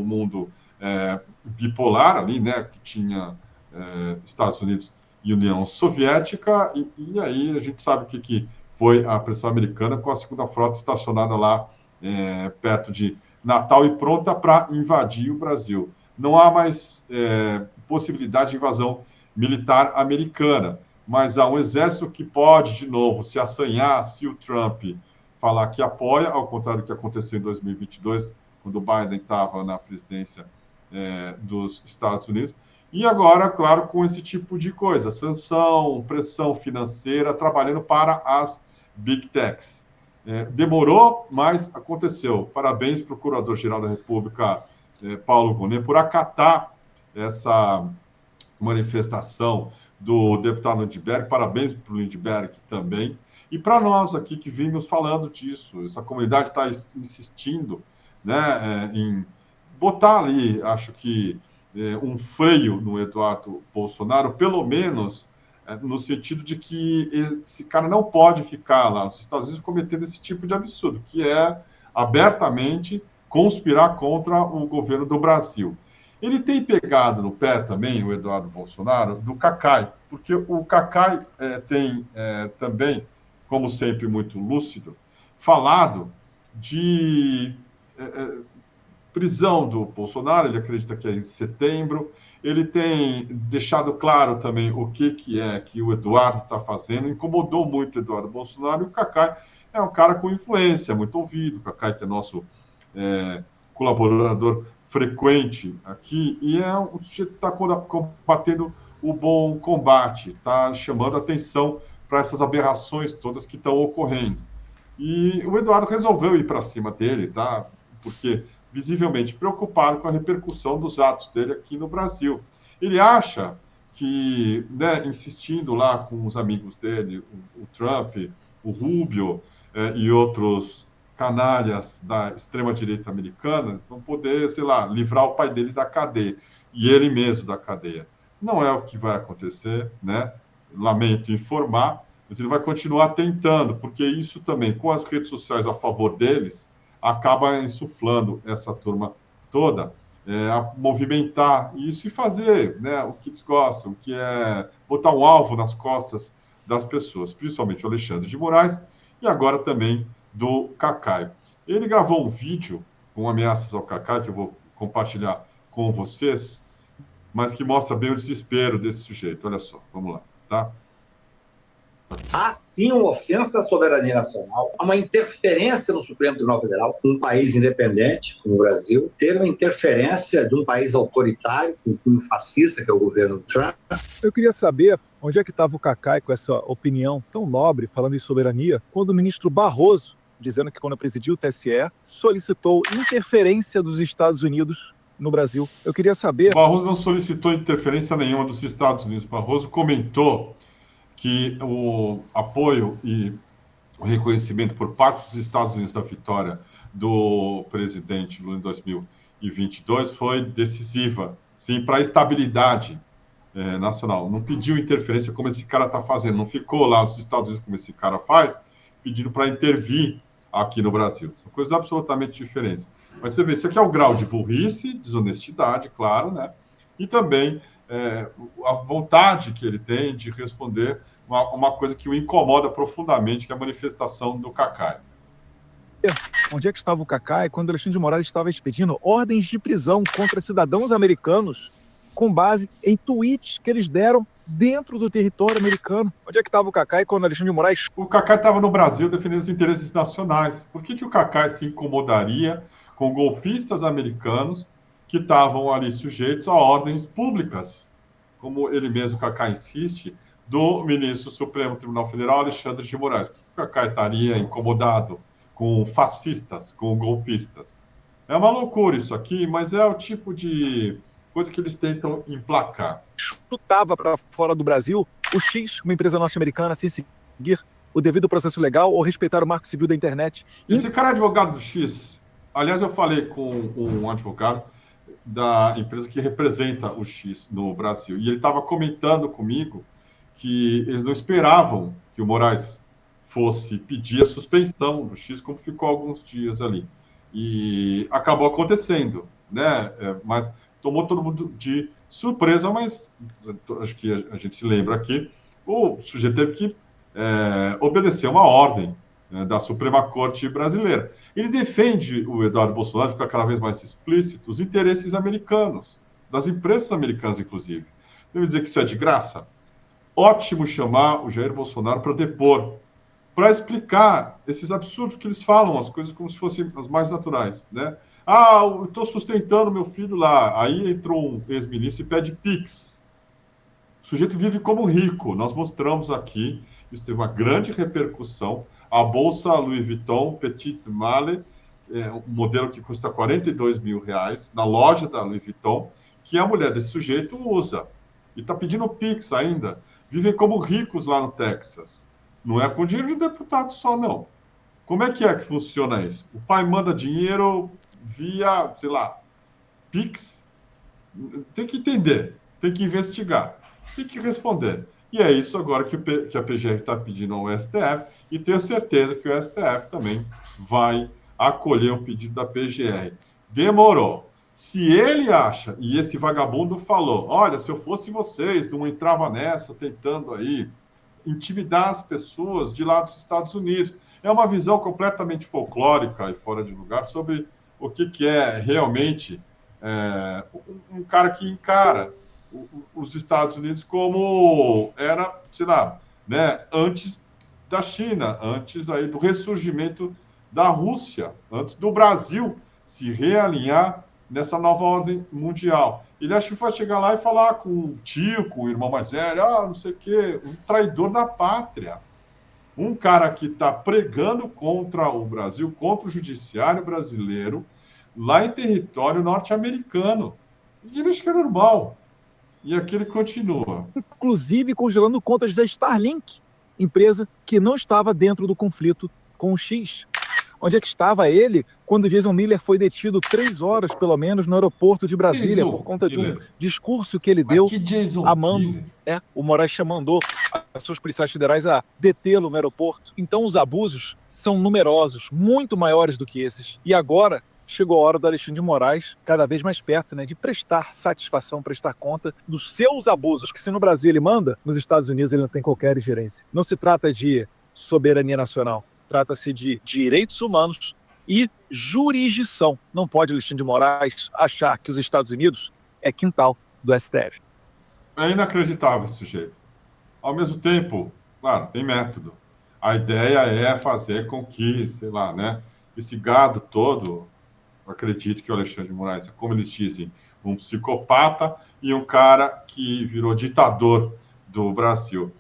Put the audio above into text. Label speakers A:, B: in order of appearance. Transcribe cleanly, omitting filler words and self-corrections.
A: mundo bipolar ali, né, que tinha Estados Unidos e União Soviética, e aí a gente sabe o que foi a pressão americana com a segunda frota estacionada lá perto de Natal e pronta para invadir o Brasil. Não há mais possibilidade de invasão militar americana, mas há um exército que pode, de novo, se assanhar se o Trump falar que apoia, ao contrário do que aconteceu em 2022, quando o Biden estava na presidência dos Estados Unidos. E agora, claro, com esse tipo de coisa, sanção, pressão financeira, trabalhando para as Big Techs. Demorou, mas aconteceu. Parabéns, Procurador-Geral da República, Paulo Gonet, por acatar essa manifestação do deputado Lindbergh. Parabéns para o Lindbergh também. E para nós aqui que vimos falando disso, essa comunidade está insistindo, né, em botar ali, acho que, um freio no Eduardo Bolsonaro, pelo menos no sentido de que esse cara não pode ficar lá nos Estados Unidos cometendo esse tipo de absurdo, que é abertamente conspirar contra o governo do Brasil. Ele tem pegado no pé também, o Eduardo Bolsonaro, do Cacai, porque o Cacai tem também, como sempre muito lúcido, falado de prisão do Bolsonaro. Ele acredita que é em setembro. Ele tem deixado claro também o que é que o Eduardo está fazendo. Incomodou muito o Eduardo Bolsonaro, e o Cacai é um cara com influência, muito ouvido. O Cacai, que é nosso colaborador frequente aqui, e é um sujeito que está combatendo o bom combate, está chamando atenção para essas aberrações todas que estão ocorrendo. E o Eduardo resolveu ir para cima dele, tá? Porque visivelmente preocupado com a repercussão dos atos dele aqui no Brasil. Ele acha que, né, insistindo lá com os amigos dele, o Trump, o Rubio e outros canalhas da extrema-direita americana, vão poder, sei lá, livrar o pai dele da cadeia, e ele mesmo da cadeia. Não é o que vai acontecer, né? Lamento informar, mas ele vai continuar tentando, porque isso também, com as redes sociais a favor deles, acaba insuflando essa turma toda a movimentar isso e fazer, né, o que eles gostam, que é botar um alvo nas costas das pessoas, principalmente o Alexandre de Moraes e agora também do Cacai. Ele gravou um vídeo com ameaças ao Cacai, que eu vou compartilhar com vocês, mas que mostra bem o desespero desse sujeito. Olha só, vamos lá, tá?
B: Há sim uma ofensa à soberania nacional, há uma interferência no Supremo Tribunal Federal, um país independente, como o Brasil, ter uma interferência de um país autoritário, com cunho fascista, que é o governo Trump.
C: Eu queria saber onde é que estava o Cacai com essa opinião tão nobre, falando em soberania, quando o ministro Barroso, dizendo que quando presidiu o TSE, solicitou interferência dos Estados Unidos no Brasil. Eu queria saber...
A: Barroso não solicitou interferência nenhuma dos Estados Unidos. Barroso comentou que o apoio e o reconhecimento por parte dos Estados Unidos da vitória do presidente Lula em 2022 foi decisiva, sim, para a estabilidade nacional. Não pediu interferência como esse cara está fazendo, não ficou lá nos Estados Unidos como esse cara faz, pedindo para intervir aqui no Brasil. São coisas absolutamente diferentes. Mas você vê, isso aqui é o grau de burrice, desonestidade, claro, né? E também a vontade que ele tem de responder uma coisa que o incomoda profundamente, que é a manifestação do Cacai.
C: Onde é que estava o Cacai quando Alexandre de Moraes estava expedindo ordens de prisão contra cidadãos americanos com base em tweets que eles deram dentro do território americano? Onde é que estava o Cacai quando Alexandre de Moraes...
A: O Cacai estava no Brasil defendendo os interesses nacionais. Por que o Cacai se incomodaria com golpistas americanos que estavam ali sujeitos a ordens públicas, como ele mesmo, Cacai, insiste, do ministro do Supremo Tribunal Federal, Alexandre de Moraes? Por que o Cacai estaria incomodado com fascistas, com golpistas? É uma loucura isso aqui, mas é o tipo de coisa que eles tentam emplacar.
C: Chutava para fora do Brasil o X, uma empresa norte-americana, sem seguir o devido processo legal ou respeitar o marco civil da internet.
A: Esse cara é advogado do X. Aliás, eu falei com um advogado da empresa que representa o X no Brasil, e ele estava comentando comigo que eles não esperavam que o Moraes fosse pedir a suspensão do X, como ficou alguns dias ali. E acabou acontecendo. né? Mas tomou todo mundo de surpresa, mas acho que a gente se lembra aqui, o sujeito teve que obedecer uma ordem da Suprema Corte brasileira. Ele defende, o Eduardo Bolsonaro, fica cada vez mais explícito, os interesses americanos, das empresas americanas, inclusive. Devo dizer que isso é de graça? Ótimo chamar o Jair Bolsonaro para depor, para explicar esses absurdos que eles falam, as coisas como se fossem as mais naturais, né? Ah, eu estou sustentando meu filho lá. Aí entrou um ex-ministro e pede Pix. O sujeito vive como rico. Nós mostramos aqui, isso teve uma grande repercussão. A bolsa Louis Vuitton Petit Malle, um modelo que custa R$ 42.000, na loja da Louis Vuitton, que a mulher desse sujeito usa. E está pedindo Pix ainda. Vivem como ricos lá no Texas. Não é com dinheiro de deputado só, não. Como é que funciona isso? O pai manda dinheiro via, sei lá, Pix? Tem que entender, tem que investigar, tem que responder. E é isso agora que a PGR está pedindo ao STF, e tenho certeza que o STF também vai acolher o pedido da PGR. Demorou. Se ele acha, e esse vagabundo falou, olha, se eu fosse vocês, não entrava nessa, tentando aí intimidar as pessoas de lá dos Estados Unidos. É uma visão completamente folclórica e fora de lugar sobre o que é realmente um cara que encara os Estados Unidos como era, sei lá, né, antes da China, antes aí do ressurgimento da Rússia, antes do Brasil se realinhar nessa nova ordem mundial. Ele acha que vai chegar lá e falar com o tio, com o irmão mais velho, não sei o quê, um traidor da pátria. Um cara que está pregando contra o Brasil, contra o judiciário brasileiro, lá em território norte-americano. E ele acha que é normal. E aqui ele continua.
C: Inclusive congelando contas da Starlink, empresa que não estava dentro do conflito com o X. Onde é que estava ele quando Jason Miller foi detido 3 horas, pelo menos, no aeroporto de Brasília, por conta de um discurso que ele deu amando. O Moraes mandou as suas policiais federais a detê-lo no aeroporto. Então os abusos são numerosos, muito maiores do que esses. E agora chegou a hora do Alexandre de Moraes, cada vez mais perto, né, de prestar satisfação, prestar conta dos seus abusos, que se no Brasil ele manda, nos Estados Unidos ele não tem qualquer ingerência. Não se trata de soberania nacional. Trata-se de direitos humanos e jurisdição. Não pode Alexandre de Moraes achar que os Estados Unidos é quintal do STF.
A: É inacreditável esse sujeito. Ao mesmo tempo, claro, tem método. A ideia é fazer com que, sei lá, né, esse gado todo, acredito que o Alexandre de Moraes é, como eles dizem, um psicopata e um cara que virou ditador do Brasil.